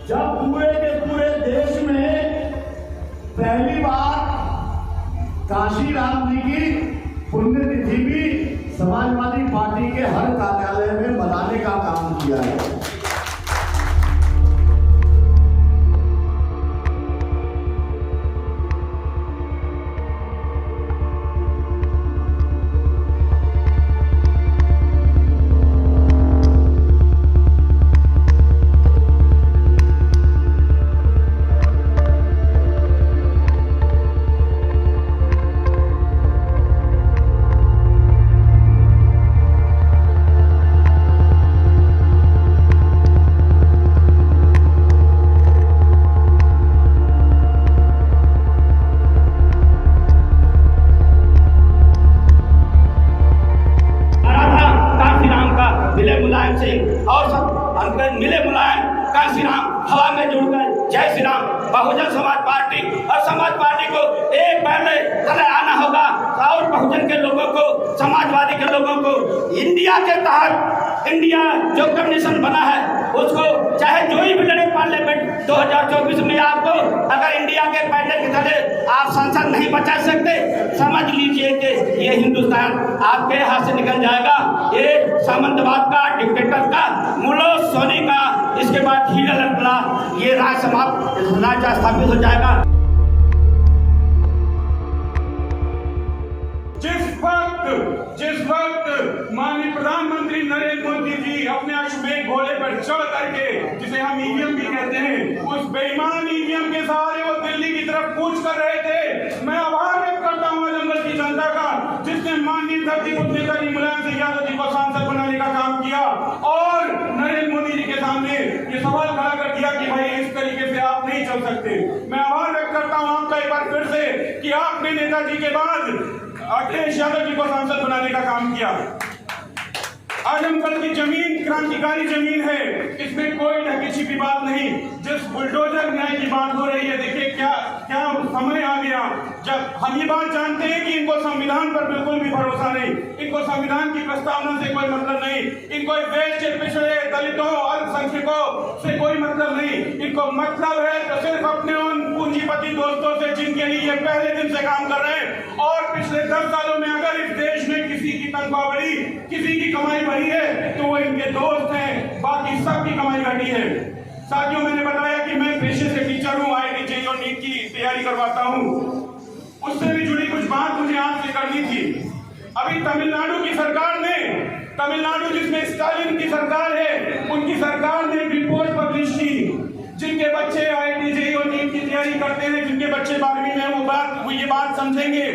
जब पूरे के पूरे देश में पहली बार काशीराम जी की पुण्यतिथि भी समाजवादी पार्टी के हर कार्यालय में मनाने का काम किया है। मुलायम सिंह और सब अंकल मिले मुलायम काशीराम हवा में जुड़कर जय श्री राम। बहुजन समाज पार्टी और समाज पार्टी को एक पहले तले आना होगा और बहुजन के लोगों को, समाजवादी के लोगों को इंडिया के तहत, इंडिया जो कमीशन बना है उसको चाहे जो ही भी लड़े पार्लियामेंट 2024 में, आपको अगर इंडिया के पैनल के तले आप सांसद नहीं बचा सकते, समझ लीजिए कि ये हिंदुस्तान आपके हाथ से निकल जाएगा। ये सामंतवाद का, डिक्टेटर का, मुलो सोनी का, इसके बाद हीरा लड़का, ये राज समाप्त, राज्य स्थापित हो जाएगा। जिस वक्त माननीय प्रधानमंत्री नरेंद्र मोदी जी अपने अश्वमेध घोड़े पर चढ़ करके, जिसे हम ईवीएम भी कहते हैं, उस बेईमान ईवीएम के सहारे वो दिल्ली की तरफ कूच कर रहे थे। मैं आभार व्यक्त करता हूँ जंगल की जनता का, जिसने माननीय धरती पुत्र नेता जी मुलायम सिंह यादव जी को सांसद बनाने का काम किया और नरेंद्र मोदी जी के सामने ये सवाल खड़ा कर दिया कि भाई इस तरीके से आप नहीं चल सकते। मैं आभार व्यक्त करता हूँ आपका एक बार फिर से कि आपने नेताजी के बाद अखिलेश यादव जी को सांसद बनाने का काम किया। आजमगढ़ की जमीन क्रांतिकारी जमीन है, इसमें कोई ढकी छिपी बात नहीं। जिस बुलडोजर न्याय की बात हो रही है, देखिए क्या क्या समय आ गया जब हम ये बात जानते हैं कि इनको संविधान पर बिल्कुल भी भरोसा नहीं, इनको संविधान की प्रस्तावना से कोई मतलब नहीं, इनको देश के पिछड़े दलितों, अल्पसंख्यकों से कोई मतलब नहीं। इनको मतलब है तो सिर्फ अपने उन पूंजीपति दोस्तों से जिनके लिए ये पहले दिन से काम कर रहे हैं। और पिछले 10 सालों में अगर इस देश में किसी की तनख्वाह बढ़ी, किसी की कमाई बढ़ी है, तो वो इनके दोस्त हैं, बाकी सबकी कमाई घटी है। साथियों, मैंने बताया कि मैं पेशे से टीचर हूँ, IIT JEE और नीट की तैयारी करवाता हूँ। उससे भी जुड़ी कुछ बात मुझे आपसे करनी थी। अभी तमिलनाडु की सरकार ने, तमिलनाडु जिसमें स्टालिन की सरकार है, उनकी सरकार ने रिपोर्ट पब्लिश की। जिनके बच्चे IIT JEE और नीट की तैयारी करते हैं, जिनके बच्चे 12वीं में वो ये बात समझेंगे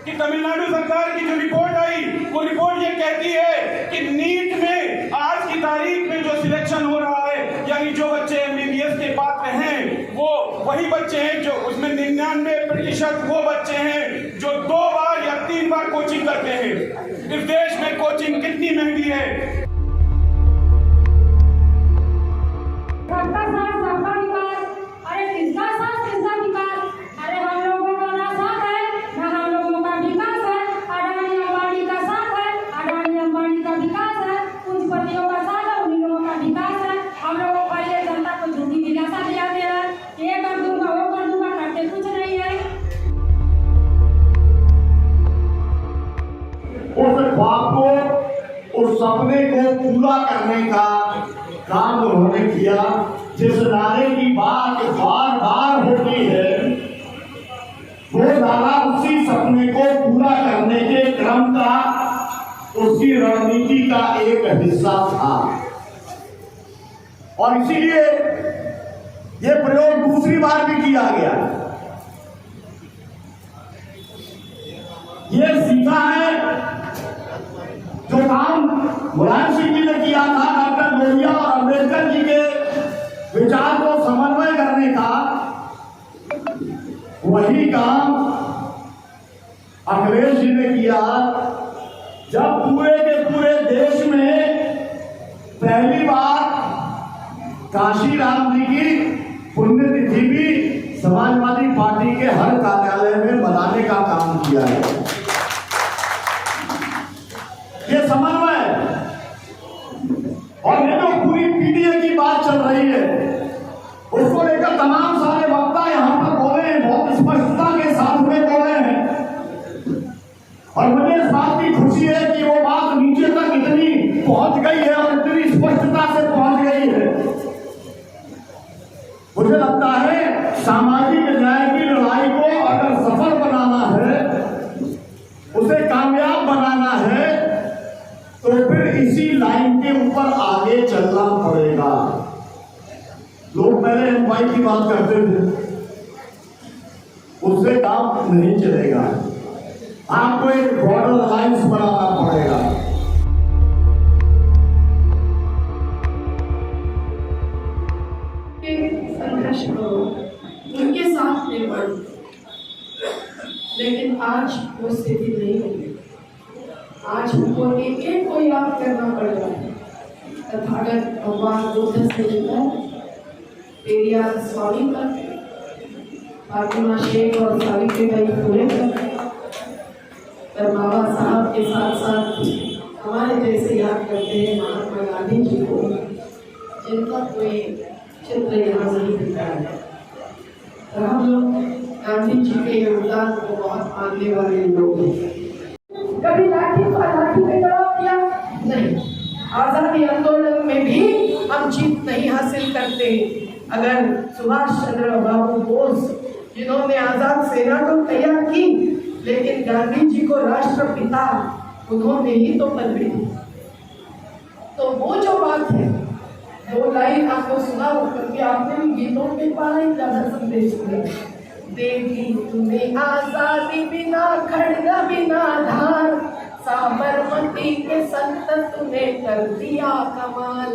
कि तमिलनाडु सरकार की जो रिपोर्ट आई, वो रिपोर्ट ये कहती है कि नीट में आज की तारीख में जो सिलेक्शन हो रहा है, यानी जो बच्चे MBBS के पात्र हैं, वो वही बच्चे हैं जो उसमें 99% वो बच्चे हैं जो 2 बार या 3 बार कोचिंग करते हैं। इस देश में कोचिंग कितनी महंगी है। उस ख्वाब को, उस सपने को पूरा करने का काम उन्होंने किया। जिस नारे की बात बार बार होती है, वो नारा उसी सपने को पूरा करने के क्रम का, उसकी रणनीति का एक हिस्सा था। और इसीलिए ये प्रयोग दूसरी बार भी किया गया। ये सीखा है जो काम मुलायम सिंह जी ने किया था, डॉक्टर लोहिया और अम्बेडकर जी के विचार को समन्वय करने का, वही काम अखिलेश जी ने किया। जब पूरे के पूरे देश में पहली बार काशीराम जी की पुण्यतिथि भी समाजवादी पार्टी के हर कार्यालय में मनाने का काम किया है। ये समन्वय और ये जो पूरी PDA की बात चल रही है, उसको लेकर तमाम सारे वक्ता यहाँ पर बोले हैं, बहुत स्पष्टता के साथ में बोले हैं। और मुझे इस बात की खुशी है कि वो बात नीचे तक इतनी पहुंच गई है और इतनी स्पष्टता से पहुंच गई है। मुझे लगता है सामाजिक न्याय की लड़ाई को अगर सफल बनाना है, उसे कामयाब बनाना है, तो फिर इसी लाइन के ऊपर आगे चलना पड़ेगा। लोग पहले एम्प्लॉय की बात करते थे, उससे काम नहीं चलेगा। आपको एक बॉर्डर लाइन्स बनाना पड़ेगा। संघर्ष करो, उनके साथ में बढ़ो, लेकिन आज वो स्थिति नहीं है। आज हमको एक एक को याद करना पड़ेगा। तथागत भगवान बुद्ध से लेकर पेरियार स्वामी तक, फातिमा शेख और सावित्रीबाई फुले तक, और बाबा साहब के साथ साथ हमारे जैसे याद करते हैं महात्मा गांधी जी को, जिनका कोई चित्र यहाँ नहीं दिखा है। और हम लोग गांधी जी के योगदान को बहुत मानने वाले लोग हैं। कभी लाठी पे जवाब दिया नहीं। आजादी आंदोलन में भी हम जीत नहीं हासिल करते। अगर सुभाष चंद्र बाबू बोस, जिन्होंने आजाद सेना को तैयार की, लेकिन गांधी जी को राष्ट्रपिता उन्होंने ही तो पदवी दी। तो वो जो बात है, दो लाइन आपको सुना हो, क्योंकि आपने भी गीतों में पाला ही ज्यादा संदेश दिया। देवी तुम्हें आजादी बिना खड़गा बिना धार, साबरमती के संत तूने कर दिया कमाल।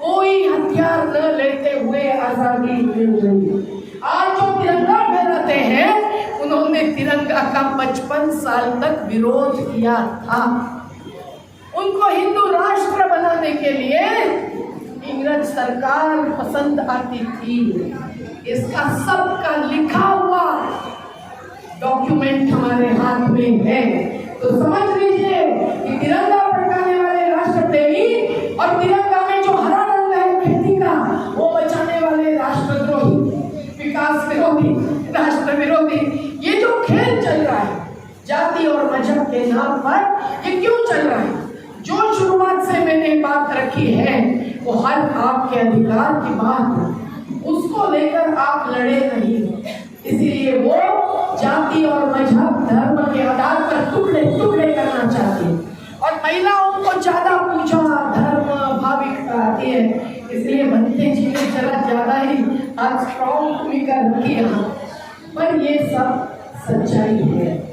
कोई हथियार न लेते हुए आजादी मिल गई। आज जो तिरंगा फहराते हैं, उन्होंने तिरंगा का 55 साल तक विरोध किया था। उनको हिंदू राष्ट्र बनाने के लिए इंग्रज सरकार पसंद आती थी। इसका सबका लिखा हुआ डॉक्यूमेंट हमारे हाथ में है। तो समझ लीजिए कि तिरंगा फड़काने वाले राष्ट्र प्रेमी और तिरंगा में जो हरा रंग है खेती का, वो बचाने वाले राष्ट्रद्रोही, विकास विरोधी, राष्ट्र विरोधी, ये जो खेल चल रहा है जाति और मजहब के नाम पर, ये क्यों चल रहा है? जो शुरुआत से मैंने बात रखी है, वो हर आपके अधिकार की बात है, उसको लेकर आप लड़े नहीं। इसीलिए वो जाति और मजहब धर्म के आधार पर टुकड़े टुकड़े करना चाहते हैं। और महिलाओं को ज्यादा पूछा धर्म भाविकता आती है, इसलिए भंते जी ने जरा ज्यादा ही आज स्ट्रॉन्ग भूमिका रखी है। पर ये सब सच्चाई है।